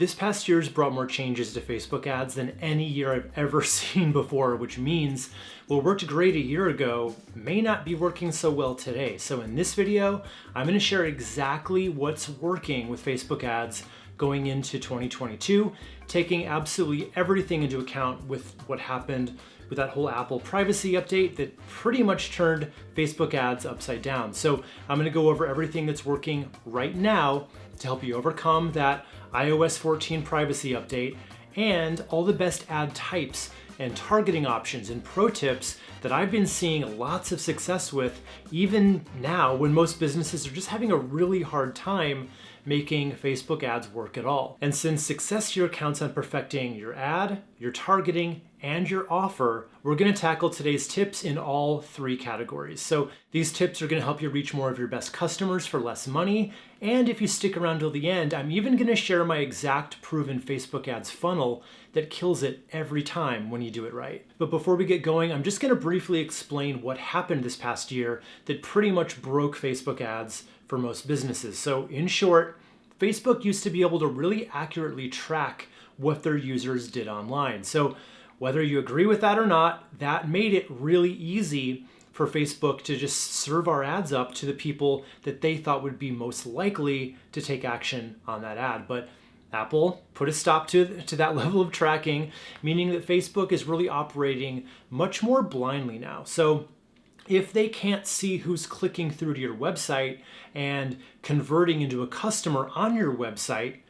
This past year's brought more changes to Facebook ads than any year I've ever seen before, which means what worked great a year ago may not be working so well today. So in this video, I'm going to share exactly what's working with Facebook ads going into 2022, taking absolutely everything into account with what happened with that whole Apple privacy update that pretty much turned Facebook ads upside down. So I'm going to go over everything that's working right now to help you overcome that iOS 14 privacy update and all the best ad types and targeting options and pro tips that I've been seeing lots of success with even now when most businesses are just having a really hard time making Facebook ads work at all. And since success here counts on perfecting your ad, your targeting, and your offer, we're going to tackle today's tips in all three categories. So these tips are going to help you reach more of your best customers for less money. And if you stick around till the end, I'm even going to share my exact proven Facebook ads funnel that kills it every time when you do it right. But before we get going, I'm just going to briefly explain what happened this past year that pretty much broke Facebook ads for most businesses. So in short, Facebook used to be able to really accurately track what their users did online. So whether you agree with that or not, that made it really easy for Facebook to just serve our ads up to the people that they thought would be most likely to take action on that ad. But Apple put a stop to that level of tracking, meaning that Facebook is really operating much more blindly now. So if they can't see who's clicking through to your website and converting into a customer on your website,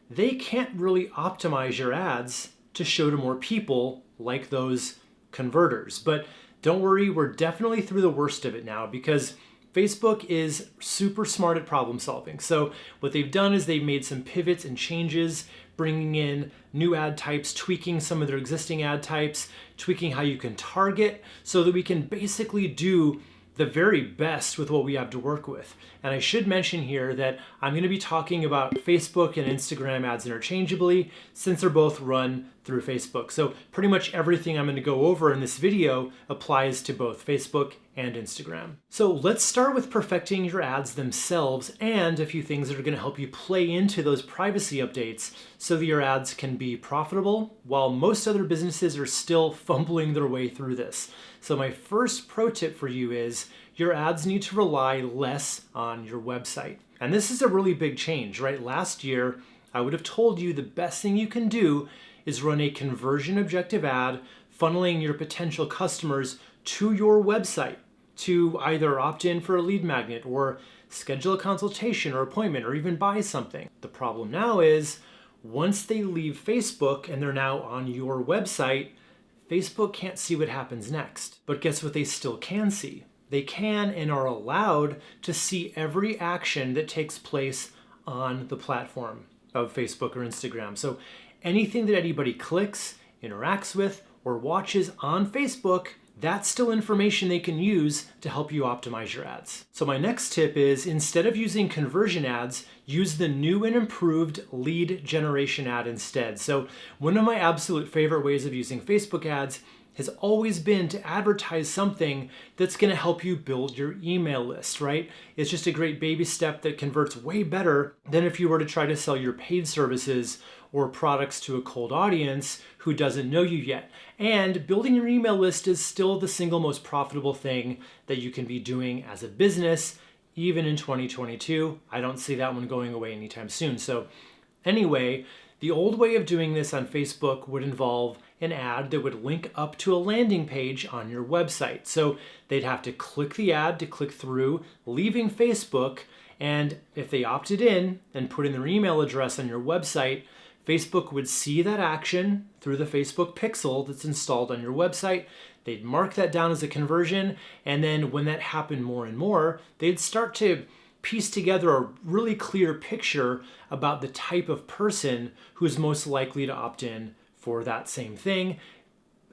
they can't really optimize your ads to show to more people like those converters. But don't worry, we're definitely through the worst of it now because Facebook is super smart at problem solving. So what they've done is they've made some pivots and changes, bringing in new ad types, tweaking some of their existing ad types, tweaking how you can target so that we can basically do the very best with what we have to work with. And I should mention here that I'm going to be talking about Facebook and Instagram ads interchangeably since they're both run through Facebook. So pretty much everything I'm going to go over in this video applies to both Facebook and Instagram. So let's start with perfecting your ads themselves and a few things that are going to help you play into those privacy updates so that your ads can be profitable while most other businesses are still fumbling their way through this. So my first pro tip for you is your ads need to rely less on your website. And this is a really big change, right? Last year, I would have told you the best thing you can do is run a conversion objective ad funneling your potential customers to your website to either opt in for a lead magnet or schedule a consultation or appointment or even buy something. The problem now is once they leave Facebook and they're now on your website, Facebook can't see what happens next. But guess what they still can see? They can and are allowed to see every action that takes place on the platform of Facebook or Instagram. So anything that anybody clicks, interacts with, or watches on Facebook, that's still information they can use to help you optimize your ads. So my next tip is instead of using conversion ads, use the new and improved lead generation ad instead. So one of my absolute favorite ways of using Facebook ads has always been to advertise something that's going to help you build your email list, right? It's just a great baby step that converts way better than if you were to try to sell your paid services or products to a cold audience who doesn't know you yet. And building your email list is still the single most profitable thing that you can be doing as a business, even in 2022. I don't see that one going away anytime soon. So anyway, the old way of doing this on Facebook would involve an ad that would link up to a landing page on your website. So they'd have to click the ad to click through, leaving Facebook, and if they opted in and put in their email address on your website, Facebook would see that action through the Facebook pixel that's installed on your website. They'd mark that down as a conversion, and then when that happened more and more, they'd start to piece together a really clear picture about the type of person who's most likely to opt in for that same thing,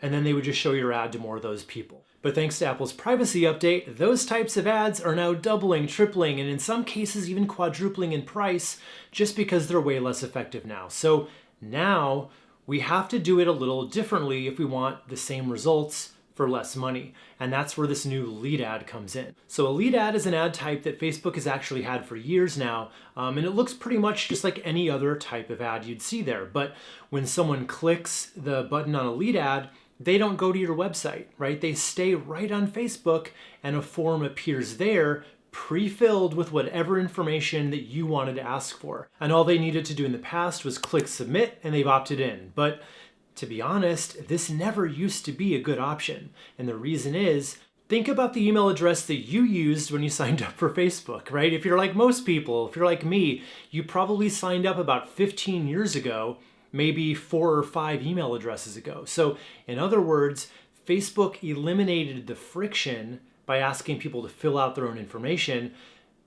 and then they would just show your ad to more of those people. But thanks to Apple's privacy update, those types of ads are now doubling, tripling, and in some cases even quadrupling in price just because they're way less effective now. So now we have to do it a little differently if we want the same results for less money. And that's where this new lead ad comes in. So a lead ad is an ad type that Facebook has actually had for years now, and it looks pretty much just like any other type of ad you'd see there. But when someone clicks the button on a lead ad, they don't go to your website, right? They stay right on Facebook, and a form appears there pre-filled with whatever information that you wanted to ask for. And all they needed to do in the past was click submit, and they've opted in. But to be honest, this never used to be a good option. And the reason is, think about the email address that you used when you signed up for Facebook, right? If you're like most people, if you're like me, you probably signed up about 15 years ago, maybe 4 or 5 email addresses ago. So in other words, Facebook eliminated the friction by asking people to fill out their own information,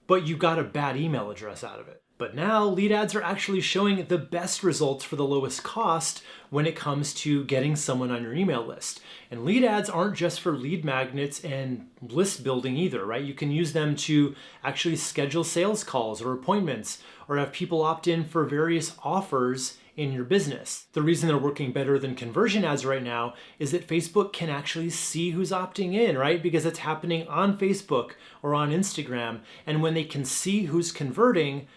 but you got a bad email address out of it. But now lead ads are actually showing the best results for the lowest cost when it comes to getting someone on your email list. And lead ads aren't just for lead magnets and list building either, right? You can use them to actually schedule sales calls or appointments, or have people opt in for various offers in your business. The reason they're working better than conversion ads right now is that Facebook can actually see who's opting in, right? Because it's happening on Facebook or on Instagram. And when they can see who's converting,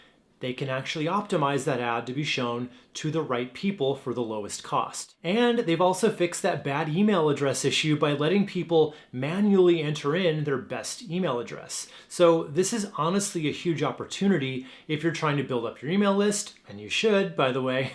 they can actually optimize that ad to be shown to the right people for the lowest cost. And they've also fixed that bad email address issue by letting people manually enter in their best email address. So this is honestly a huge opportunity if you're trying to build up your email list, and you should, by the way,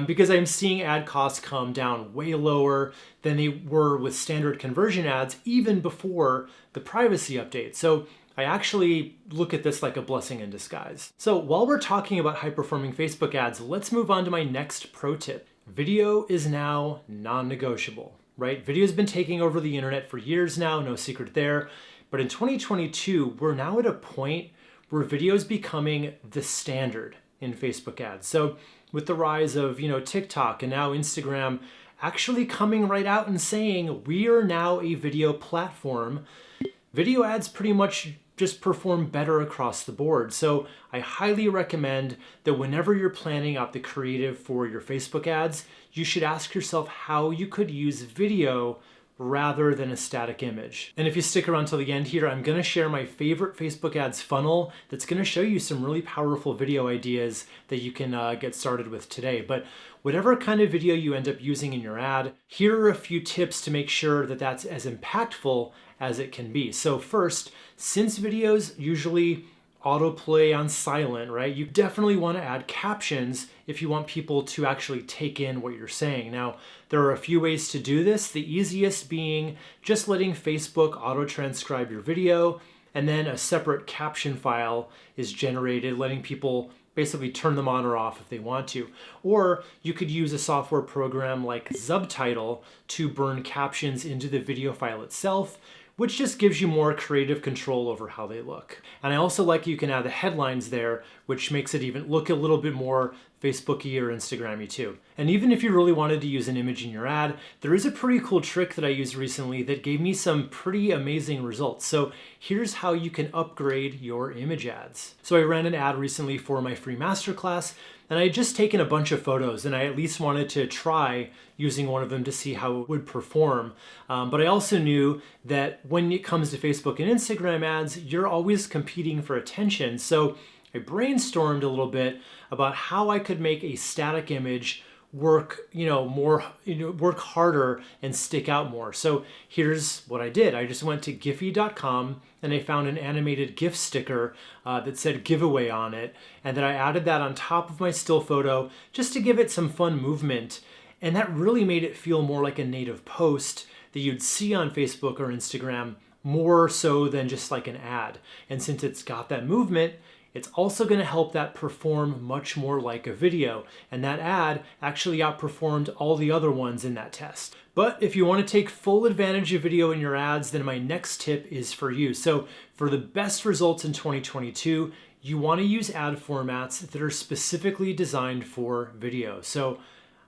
because I'm seeing ad costs come down way lower than they were with standard conversion ads even before the privacy update. So I actually look at this like a blessing in disguise. So while we're talking about high-performing Facebook ads, let's move on to my next pro tip. Video is now non-negotiable, right? Video's been taking over the internet for years now, no secret there. But in 2022, we're now at a point where video is becoming the standard in Facebook ads. So with the rise of, TikTok and now Instagram actually coming right out and saying, we are now a video platform, video ads pretty much just perform better across the board. So I highly recommend that whenever you're planning out the creative for your Facebook ads, you should ask yourself how you could use video rather than a static image. And if you stick around till the end here, I'm gonna share my favorite Facebook ads funnel that's gonna show you some really powerful video ideas that you can get started with today. But whatever kind of video you end up using in your ad, here are a few tips to make sure that that's as impactful as it can be. So first, since videos usually autoplay on silent, right? You definitely want to add captions if you want people to actually take in what you're saying. Now, there are a few ways to do this. The easiest being just letting Facebook auto-transcribe your video, and then a separate caption file is generated, letting people basically turn them on or off if they want to. Or you could use a software program like Subtitle to burn captions into the video file itself, which just gives you more creative control over how they look. And I also like you can add the headlines there, which makes it even look a little bit more Facebooky or Instagrammy too. And even if you really wanted to use an image in your ad, there is a pretty cool trick that I used recently that gave me some pretty amazing results. So here's how you can upgrade your image ads. So I ran an ad recently for my free masterclass, and I had just taken a bunch of photos, and I at least wanted to try using one of them to see how it would perform. But I also knew that when it comes to Facebook and Instagram ads, you're always competing for attention. So I brainstormed a little bit about how I could make a static image work, work harder and stick out more. So here's what I did. I just went to Giphy.com and I found an animated GIF sticker that said giveaway on it. And then I added that on top of my still photo just to give it some fun movement. And that really made it feel more like a native post that you'd see on Facebook or Instagram, more so than just like an ad. And since it's got that movement, it's also going to help that perform much more like a video. And that ad actually outperformed all the other ones in that test. But if you want to take full advantage of video in your ads, then my next tip is for you. So for the best results in 2022, you want to use ad formats that are specifically designed for video. So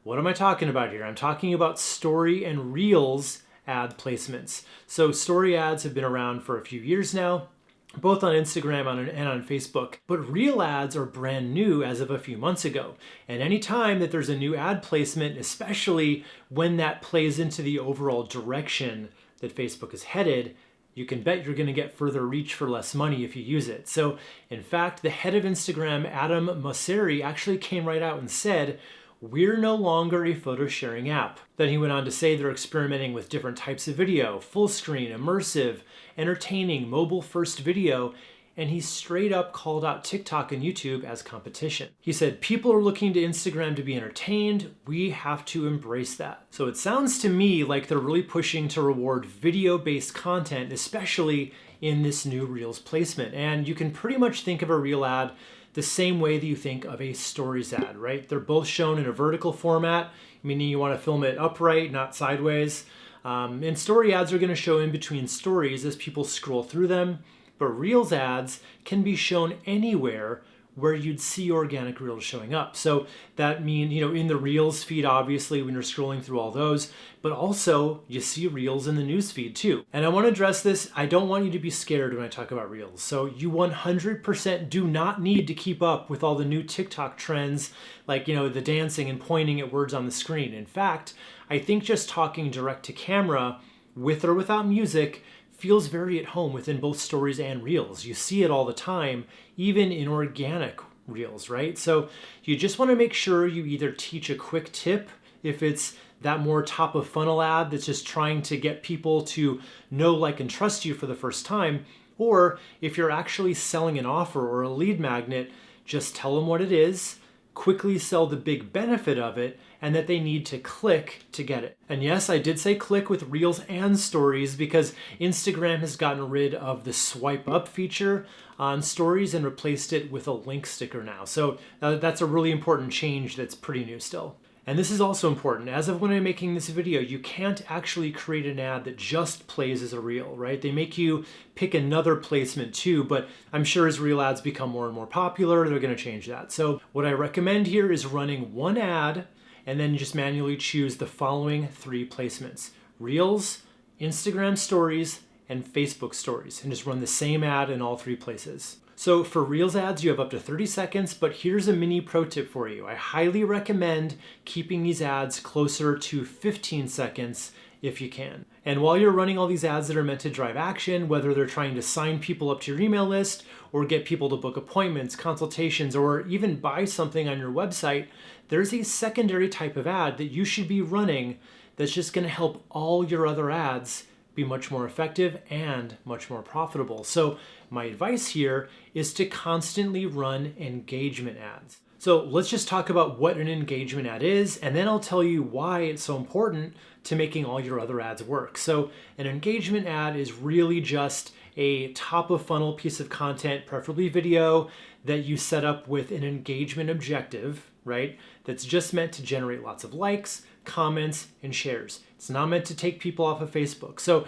what am I talking about here? I'm talking about story and reels ad placements. So story ads have been around for a few years now, both on Instagram and on Facebook. But reel ads are brand new as of a few months ago. And anytime that there's a new ad placement, especially when that plays into the overall direction that Facebook is headed, you can bet you're going to get further reach for less money if you use it. So in fact, the head of Instagram, Adam Mosseri, actually came right out and said, we're no longer a photo sharing app. Then he went on to say they're experimenting with different types of video, full screen, immersive, entertaining, mobile first video, and he straight up called out TikTok and YouTube as competition. He said, people are looking to Instagram to be entertained. We have to embrace that. So it sounds to me like they're really pushing to reward video-based content, especially in this new Reels placement. And you can pretty much think of a Reel ad the same way that you think of a Stories ad, right? They're both shown in a vertical format, meaning you want to film it upright, not sideways. And Story ads are going to show in between stories as people scroll through them. But Reels ads can be shown anywhere where you'd see organic Reels showing up. So that means, in the Reels feed, obviously, when you're scrolling through all those, but also you see Reels in the news feed too. And I want to address this. I don't want you to be scared when I talk about Reels. So you 100% do not need to keep up with all the new TikTok trends, like, the dancing and pointing at words on the screen. In fact, I think just talking direct to camera with or without music feels very at home within both Stories and Reels. You see it all the time, even in organic Reels, right? So you just want to make sure you either teach a quick tip if it's that more top of funnel ad that's just trying to get people to know, like, and trust you for the first time, or if you're actually selling an offer or a lead magnet, just tell them what it is, quickly sell the big benefit of it, and that they need to click to get it. And yes, I did say click with Reels and Stories because Instagram has gotten rid of the swipe up feature on Stories and replaced it with a link sticker now. So that's a really important change that's pretty new still. And this is also important. As of when I'm making this video, you can't actually create an ad that just plays as a Reel, right? They make you pick another placement too, but I'm sure as Reel ads become more and more popular, they're going to change that. So what I recommend here is running one ad and then just manually choose the following 3 placements: Reels, Instagram Stories, and Facebook Stories, and just run the same ad in all 3 places. So for Reels ads, you have up to 30 seconds, but here's a mini pro tip for you. I highly recommend keeping these ads closer to 15 seconds if you can. And while you're running all these ads that are meant to drive action, whether they're trying to sign people up to your email list or get people to book appointments, consultations, or even buy something on your website, there's a secondary type of ad that you should be running that's just going to help all your other ads be much more effective and much more profitable. So my advice here is to constantly run engagement ads. So let's just talk about what an engagement ad is, and then I'll tell you why it's so important to making all your other ads work. So an engagement ad is really just a top of funnel piece of content, preferably video, that you set up with an engagement objective, right? That's just meant to generate lots of likes, comments, and shares. It's not meant to take people off of Facebook. So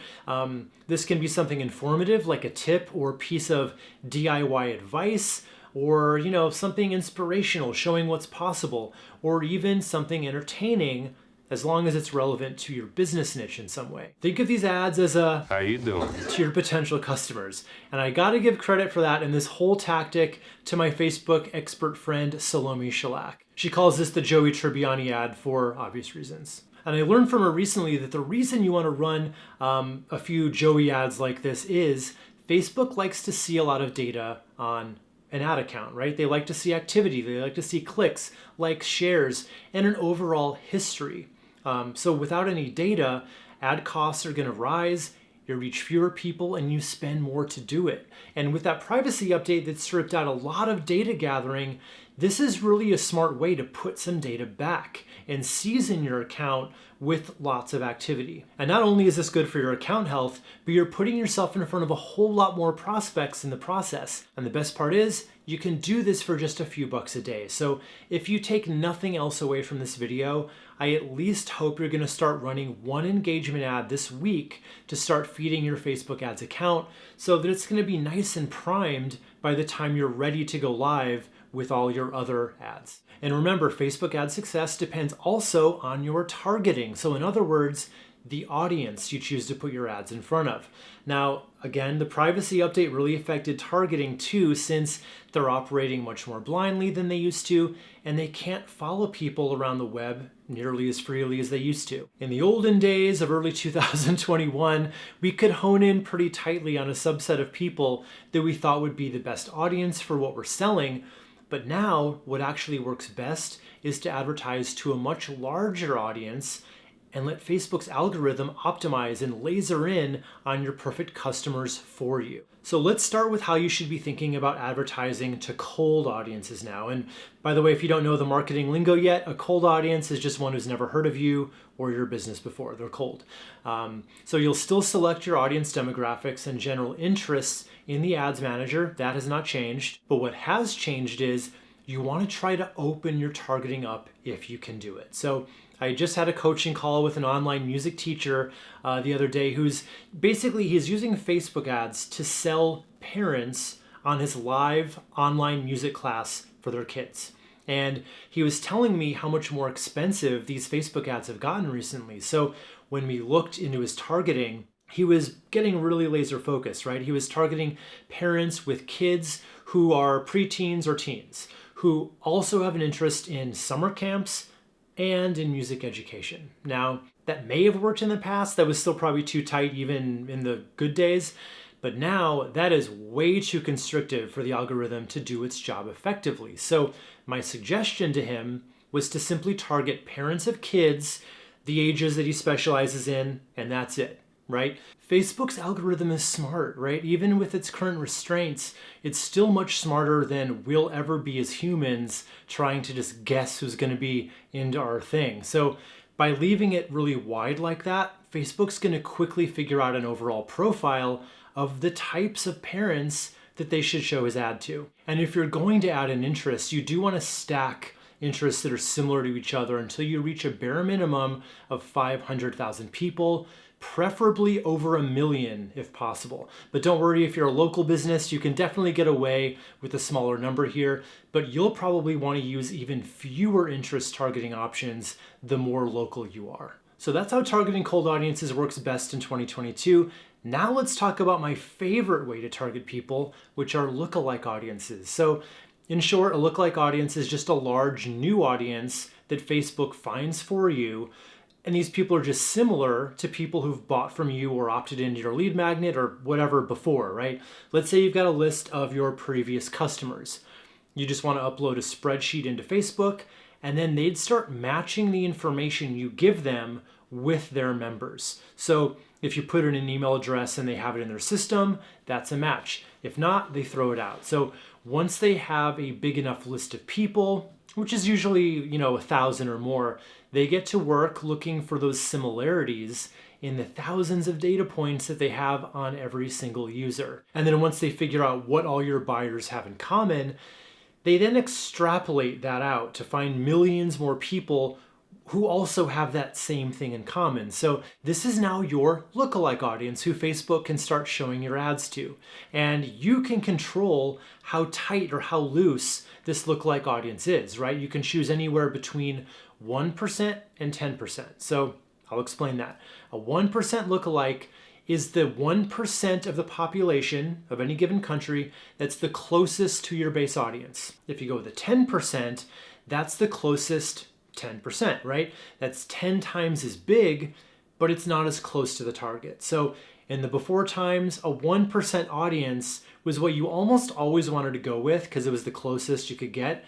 this can be something informative like a tip or piece of DIY advice, or something inspirational showing what's possible, or even something entertaining as long as it's relevant to your business niche in some way. Think of these ads as How you doing? to your potential customers. And I gotta give credit for that in this whole tactic to my Facebook expert friend, Salome Shalak. She calls this the Joey Tribbiani ad for obvious reasons. And I learned from her recently that the reason you wanna run a few Joey ads like this is Facebook likes to see a lot of data on an ad account, right? They like to see activity, they like to see clicks, likes, shares, and an overall history. So without any data, ad costs are gonna rise, you reach fewer people, and you spend more to do it. And with that privacy update that stripped out a lot of data gathering, this is really a smart way to put some data back and season your account with lots of activity. And not only is this good for your account health, but you're putting yourself in front of a whole lot more prospects in the process. And the best part is, you can do this for just a few bucks a day. So if you take nothing else away from this video, I at least hope you're gonna start running one engagement ad this week to start feeding your Facebook ads account so that it's gonna be nice and primed by the time you're ready to go live with all your other ads. And remember, Facebook ad success depends also on your targeting. So in other words, the audience you choose to put your ads in front of. Now, again, the privacy update really affected targeting too, since they're operating much more blindly than they used to, and they can't follow people around the web nearly as freely as they used to. In the olden days of early 2021, we could hone in pretty tightly on a subset of people that we thought would be the best audience for what we're selling. But now, what actually works best is to advertise to a much larger audience and let Facebook's algorithm optimize and laser in on your perfect customers for you. So let's start with how you should be thinking about advertising to cold audiences now. And by the way, if you don't know the marketing lingo yet, a cold audience is just one who's never heard of you or your business before. They're cold. So you'll still select your audience demographics and general interests in the ads manager. That has not changed. But what has changed is you want to try to open your targeting up if you can do it. So I just had a coaching call with an online music teacher the other day he's using Facebook ads to sell parents on his live online music class for their kids. And he was telling me how much more expensive these Facebook ads have gotten recently. So when we looked into his targeting, he was getting really laser focused, right? He was targeting parents with kids who are preteens or teens, who also have an interest in summer camps and in music education. Now, that may have worked in the past. That was still probably too tight even in the good days. But now that is way too constrictive for the algorithm to do its job effectively. So my suggestion to him was to simply target parents of kids, the ages that he specializes in, and that's it, right? Facebook's algorithm is smart, right? Even with its current restraints, it's still much smarter than we'll ever be as humans trying to just guess who's going to be into our thing. So by leaving it really wide like that, Facebook's going to quickly figure out an overall profile of the types of parents that they should show his ad to. And if you're going to add an interest, you do want to stack interests that are similar to each other until you reach a bare minimum of 500,000 people, preferably over 1 million if possible. But don't worry, if you're a local business, you can definitely get away with a smaller number here, but you'll probably want to use even fewer interest targeting options the more local you are. So that's how targeting cold audiences works best in 2022. Now let's talk about my favorite way to target people, which are lookalike audiences. So in short, a lookalike audience is just a large new audience that Facebook finds for you. And these people are just similar to people who've bought from you or opted into your lead magnet or whatever before, right? Let's say you've got a list of your previous customers. You just want to upload a spreadsheet into Facebook, and then they'd start matching the information you give them with their members. So if you put in an email address and they have it in their system, that's a match. If not, they throw it out. So once they have a big enough list of people, which is usually, 1,000 or more, they get to work looking for those similarities in the thousands of data points that they have on every single user. And then once they figure out what all your buyers have in common, they then extrapolate that out to find millions more people who also have that same thing in common. So this is now your lookalike audience who Facebook can start showing your ads to. And you can control how tight or how loose this lookalike audience is, right? You can choose anywhere between 1% and 10%. So I'll explain that. A 1% lookalike is the 1% of the population of any given country that's the closest to your base audience. If you go with a 10%, that's the closest 10%, right? That's 10 times as big, but it's not as close to the target. So in the before times, a 1% audience was what you almost always wanted to go with because it was the closest you could get.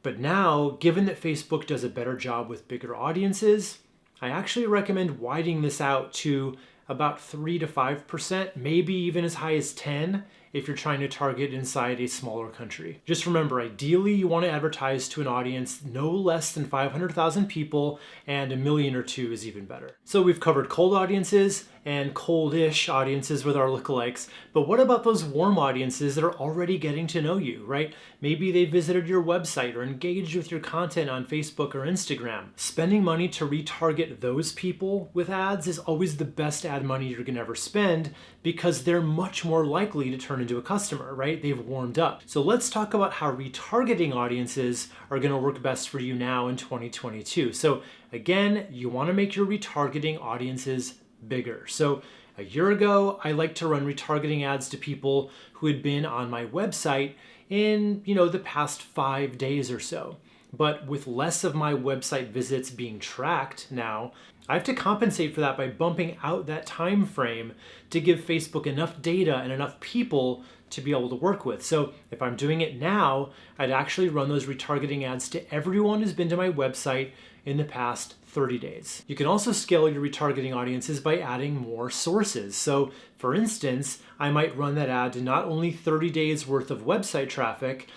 But now, given that Facebook does a better job with bigger audiences, I actually recommend widening this out to about 3 to 5%, maybe even as high as 10 if you're trying to target inside a smaller country. Just remember, ideally you want to advertise to an audience no less than 500,000 people, and 1 million or 2 is even better. So we've covered cold audiences and coldish audiences with our lookalikes, but what about those warm audiences that are already getting to know you, right? Maybe they visited your website or engaged with your content on Facebook or Instagram. Spending money to retarget those people with ads is always the best ad money you're gonna ever spend because they're much more likely to turn into a customer, right? They've warmed up. So let's talk about how retargeting audiences are gonna work best for you now in 2022. So again, you wanna make your retargeting audiences bigger. So a year ago, I liked to run retargeting ads to people who had been on my website in, the past 5 days or so. But with less of my website visits being tracked now, I have to compensate for that by bumping out that time frame to give Facebook enough data and enough people to be able to work with. So if I'm doing it now, I'd actually run those retargeting ads to everyone who's been to my website in the past 30 days. You can also scale your retargeting audiences by adding more sources. So for instance, I might run that ad to not only 30 days worth of website traffic,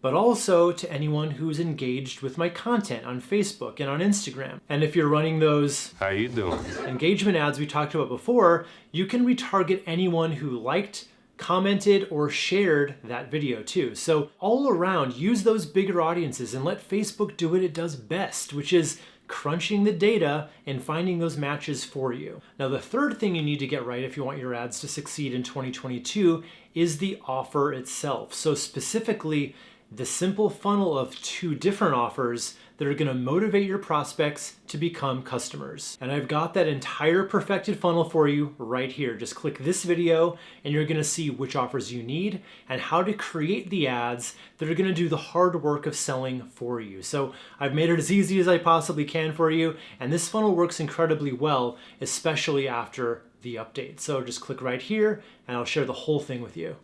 but also to anyone who's engaged with my content on Facebook and on Instagram. And if you're running those engagement ads we talked about before, you can retarget anyone who liked, commented, or shared that video too. So all around, use those bigger audiences and let Facebook do what it does best, which is crunching the data and finding those matches for you. Now, the third thing you need to get right if you want your ads to succeed in 2022 is the offer itself. So specifically, the simple funnel of 2 different offers that are gonna motivate your prospects to become customers. And I've got that entire perfected funnel for you right here. Just click this video and you're gonna see which offers you need and how to create the ads that are gonna do the hard work of selling for you. So I've made it as easy as I possibly can for you, and this funnel works incredibly well, especially after the update. So just click right here and I'll share the whole thing with you.